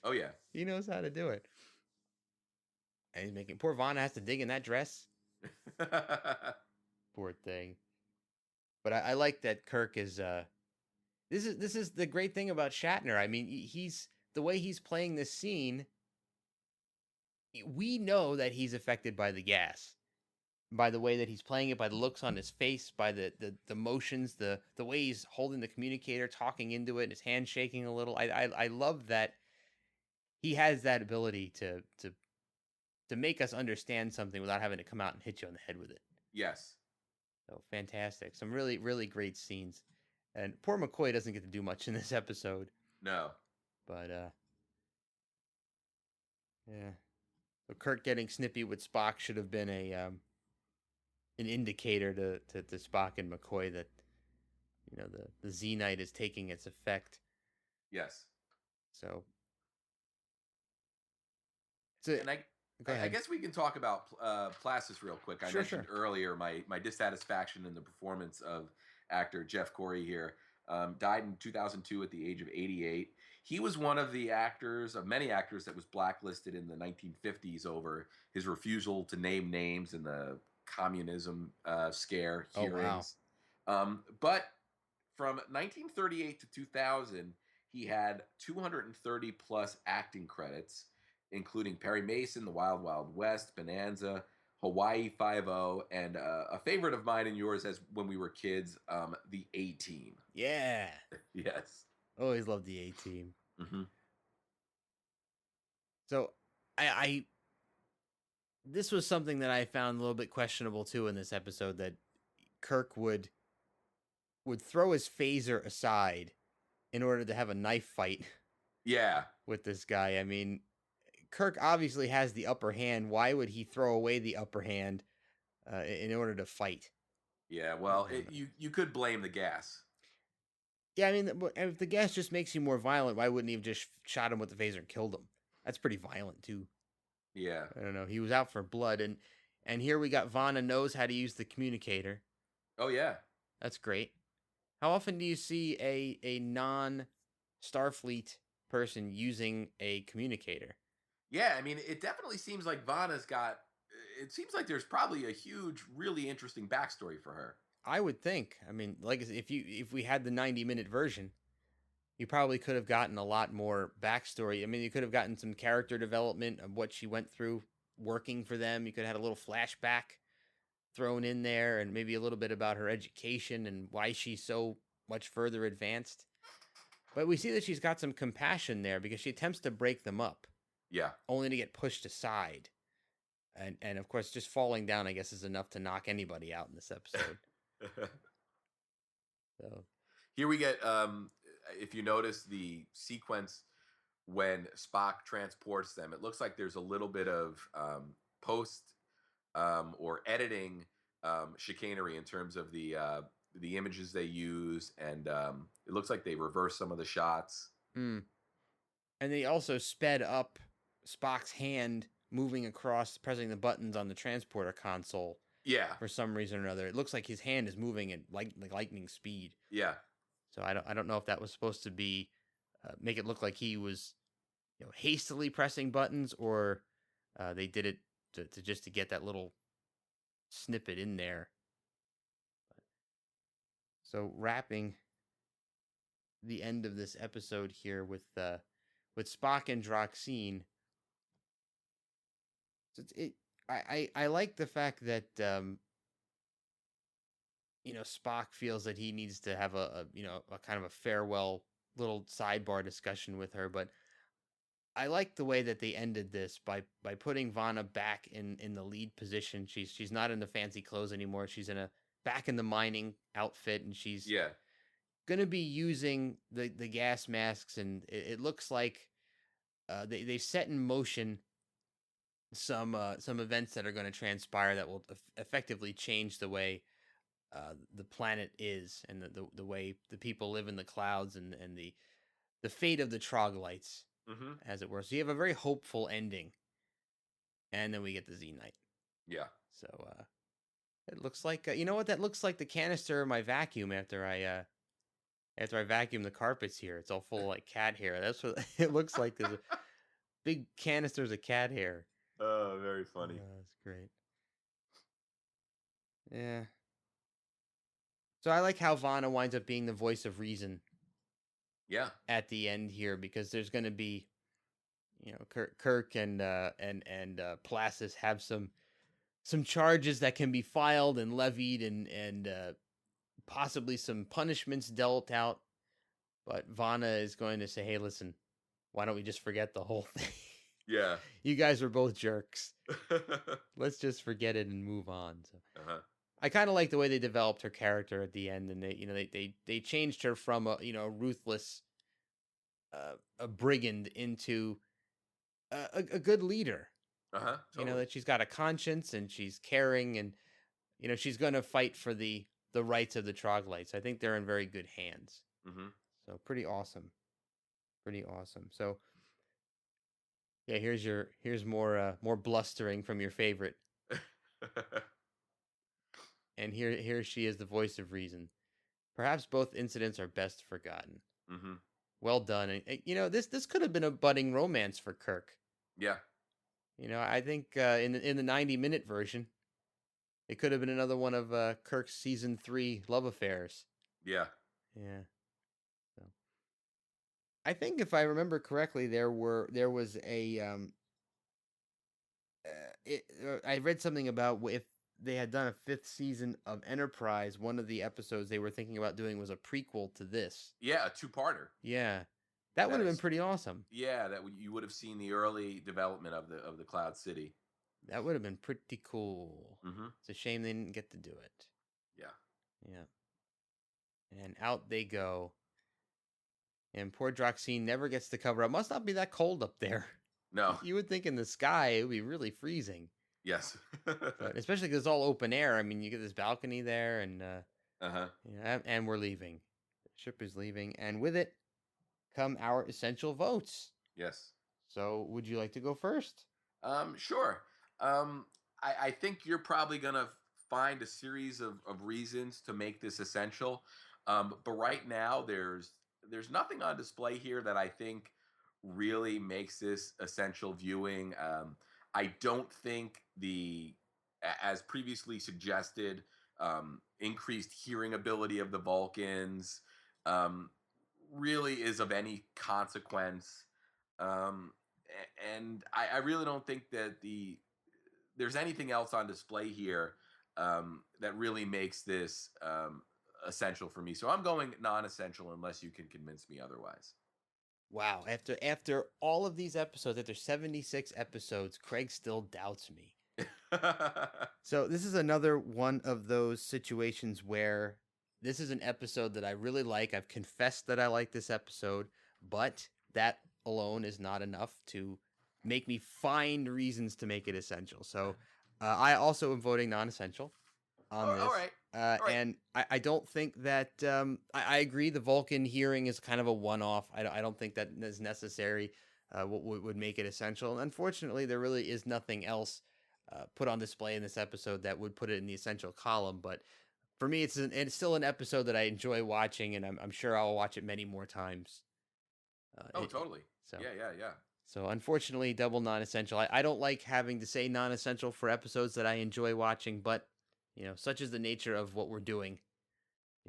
Oh yeah. He knows how to do it, and he's making poor Vaughn has to dig in that dress. Poor thing. But I like that Kirk is. This is the great thing about Shatner. I mean, he's the way he's playing this scene. We know that he's affected by the gas, by the way that he's playing it, by the looks on his face, by the motions, the way he's holding the communicator, talking into it, and his hand shaking a little. I love that he has that ability to make us understand something without having to come out and hit you on the head with it. Yes. So fantastic. Some really, really great scenes. And poor McCoy doesn't get to do much in this episode. No. But yeah. So Kirk getting snippy with Spock should have been an indicator to Spock and McCoy that the Xenite is taking its effect. Yes. So And go ahead. I guess we can talk about Plastis real quick. I mentioned earlier my dissatisfaction in the performance of actor Jeff Corey here. Died in 2002 at the age of 88. He was one of the actors, of many actors, that was blacklisted in the 1950s over his refusal to name names in the communism scare hearings. Oh, wow. But from 1938 to 2000, he had 230 plus acting credits, including Perry Mason, The Wild Wild West, Bonanza, Hawaii Five-0, and a favorite of mine and yours as when we were kids, The A-Team. Yeah. Yes. Always loved the A-Team. Mm-hmm. So I this was something that I found a little bit questionable too in this episode, that Kirk would throw his phaser aside in order to have a knife fight. Yeah. With this guy. I mean, Kirk obviously has the upper hand. Why would he throw away the upper hand in order to fight? Yeah, well, you could blame the gas. Yeah, I mean, if the gas just makes you more violent, why wouldn't he have just shot him with the phaser and killed him? That's pretty violent too. Yeah. I don't know. He was out for blood, and here we got Vana knows how to use the communicator. Oh yeah. That's great. How often do you see a non Starfleet person using a communicator? Yeah, I mean, it definitely seems like Vana's got. It seems like there's probably a huge, really interesting backstory for her. I would think. I mean, like if we had the 90-minute version, you probably could have gotten a lot more backstory. I mean, you could have gotten some character development of what she went through working for them. You could have had a little flashback thrown in there, and maybe a little bit about her education and why she's so much further advanced. But we see that she's got some compassion there because she attempts to break them up, Yeah. only to get pushed aside. And of course, just falling down, I guess, is enough to knock anybody out in this episode. So here we get, if you notice the sequence when Spock transports them, it looks like there's a little bit of post or editing chicanery in terms of the images they use, and it looks like they reverse some of the shots. And they also sped up Spock's hand moving across, pressing the buttons on the transporter console. Yeah. For some reason or another, it looks like his hand is moving at like lightning speed. Yeah. So I don't know if that was supposed to be make it look like he was, hastily pressing buttons, or they did it to just to get that little snippet in there. So wrapping the end of this episode here with Spock and Droxine. So I like the fact that Spock feels that he needs to have a kind of a farewell little sidebar discussion with her, but I like the way that they ended this by putting Vana back in the lead position. She's not in the fancy clothes anymore. She's back in the mining outfit, and she's gonna be using the gas masks, and it looks like they set in motion some events that are going to transpire that will effectively change the way the planet is, and the way the people live in the clouds, and the fate of the troglodytes, as it were. So you have a very hopeful ending, and then we get the Z Night. Yeah. So it looks like you know what that looks like, the canister of my vacuum after I vacuum the carpets here. It's all full of like cat hair. That's what it looks like. There's a big canisters of cat hair. Oh, very funny. That's great. Yeah. So I like how Vana winds up being the voice of reason. Yeah. At the end here, because there's going to be, Kirk and Plassus have some charges that can be filed and levied, and possibly some punishments dealt out. But Vana is going to say, "Hey, listen, why don't we just forget the whole thing? Yeah. You guys were both jerks. Let's just forget it and move on." So. I kind of like the way they developed her character at the end, and they changed her from a ruthless a brigand into a good leader. Totally. That she's got a conscience, and she's caring, and she's going to fight for the rights of the troglodytes. I think they're in very good hands. So pretty awesome. So yeah, here's more blustering from your favorite. And here she is, the voice of reason. Perhaps both incidents are best forgotten. Well done. And this could have been a budding romance for Kirk. Yeah. I think in the 90-minute version, it could have been another one of Kirk's season 3 love affairs. Yeah. Yeah. So I think if I remember correctly, there was a I read something about if they had done a 5th season of Enterprise, one of the episodes they were thinking about doing was a prequel to this. Yeah, a 2-parter. Yeah. That would have been pretty awesome. Yeah, you would have seen the early development of the Cloud City. That would have been pretty cool. It's a shame they didn't get to do it. Yeah. And out they go. And poor Droxine never gets to cover up. Must not be that cold up there. No. You would think in the sky it would be really freezing. Yes. But especially because it's all open air. I mean, you get this balcony there, and and we're leaving. Ship is leaving, and with it come our essential votes. Yes. So would you like to go first? Sure. I think you're probably going to find a series of reasons to make this essential. But right now, there's nothing on display here that I think really makes this essential viewing. I don't think as previously suggested, increased hearing ability of the Vulcans um, really is of any consequence. Um, and I really don't think that there's anything else on display here that really makes this essential for me. So I'm going non-essential unless you can convince me otherwise. Wow, after all of these episodes, after 76 episodes, Craig still doubts me. So this is another one of those situations where this is an episode that I really like. I've confessed that I like this episode, but that alone is not enough to make me find reasons to make it essential. So I also am voting non-essential on this. All right. And I don't think that I agree. The Vulcan hearing is kind of a one-off. I don't think that is necessary. What would make it essential? And unfortunately, there really is nothing else put on display in this episode that would put it in the essential column. But for me, it's still an episode that I enjoy watching, and I'm sure I'll watch it many more times. Totally. So Yeah. So unfortunately, double non-essential. I don't like having to say non-essential for episodes that I enjoy watching, but such is the nature of what we're doing,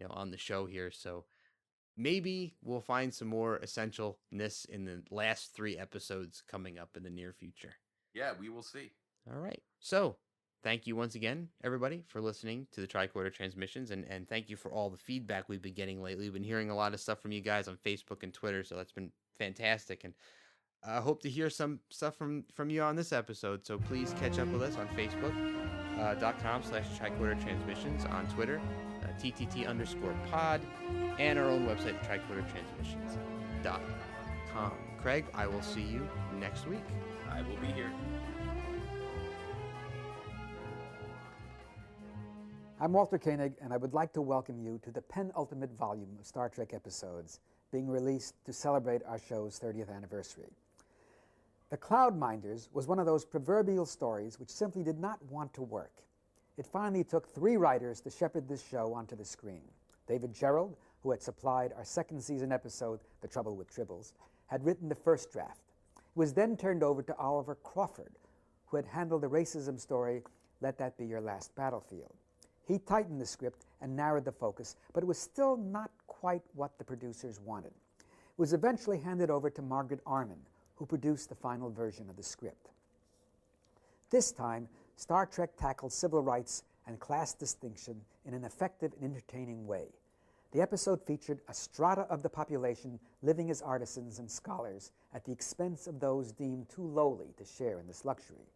on the show here. So maybe we'll find some more essentialness in the last 3 episodes coming up in the near future. Yeah, we will see. All right. So thank you once again, everybody, for listening to the Tricorder Transmissions, and thank you for all the feedback we've been getting lately. We've been hearing a lot of stuff from you guys on Facebook and Twitter, so that's been fantastic. And I hope to hear some stuff from you on this episode. So please catch up with us on Facebook.com/Tricorder Transmissions, on Twitter, TTT_pod, and our own website, TricorderTransmissions.com. Craig, I will see you next week. I will be here. I'm Walter Koenig, and I would like to welcome you to the penultimate volume of Star Trek episodes being released to celebrate our show's 30th anniversary. The Cloudminders was one of those proverbial stories which simply did not want to work. It finally took 3 writers to shepherd this show onto the screen. David Gerrold, who had supplied our second season episode, The Trouble with Tribbles, had written the first draft. It was then turned over to Oliver Crawford, who had handled the racism story, Let That Be Your Last Battlefield. He tightened the script and narrowed the focus, but it was still not quite what the producers wanted. It was eventually handed over to Margaret Arman, who produced the final version of the script. This time, Star Trek tackled civil rights and class distinction in an effective and entertaining way. The episode featured a strata of the population living as artisans and scholars at the expense of those deemed too lowly to share in this luxury.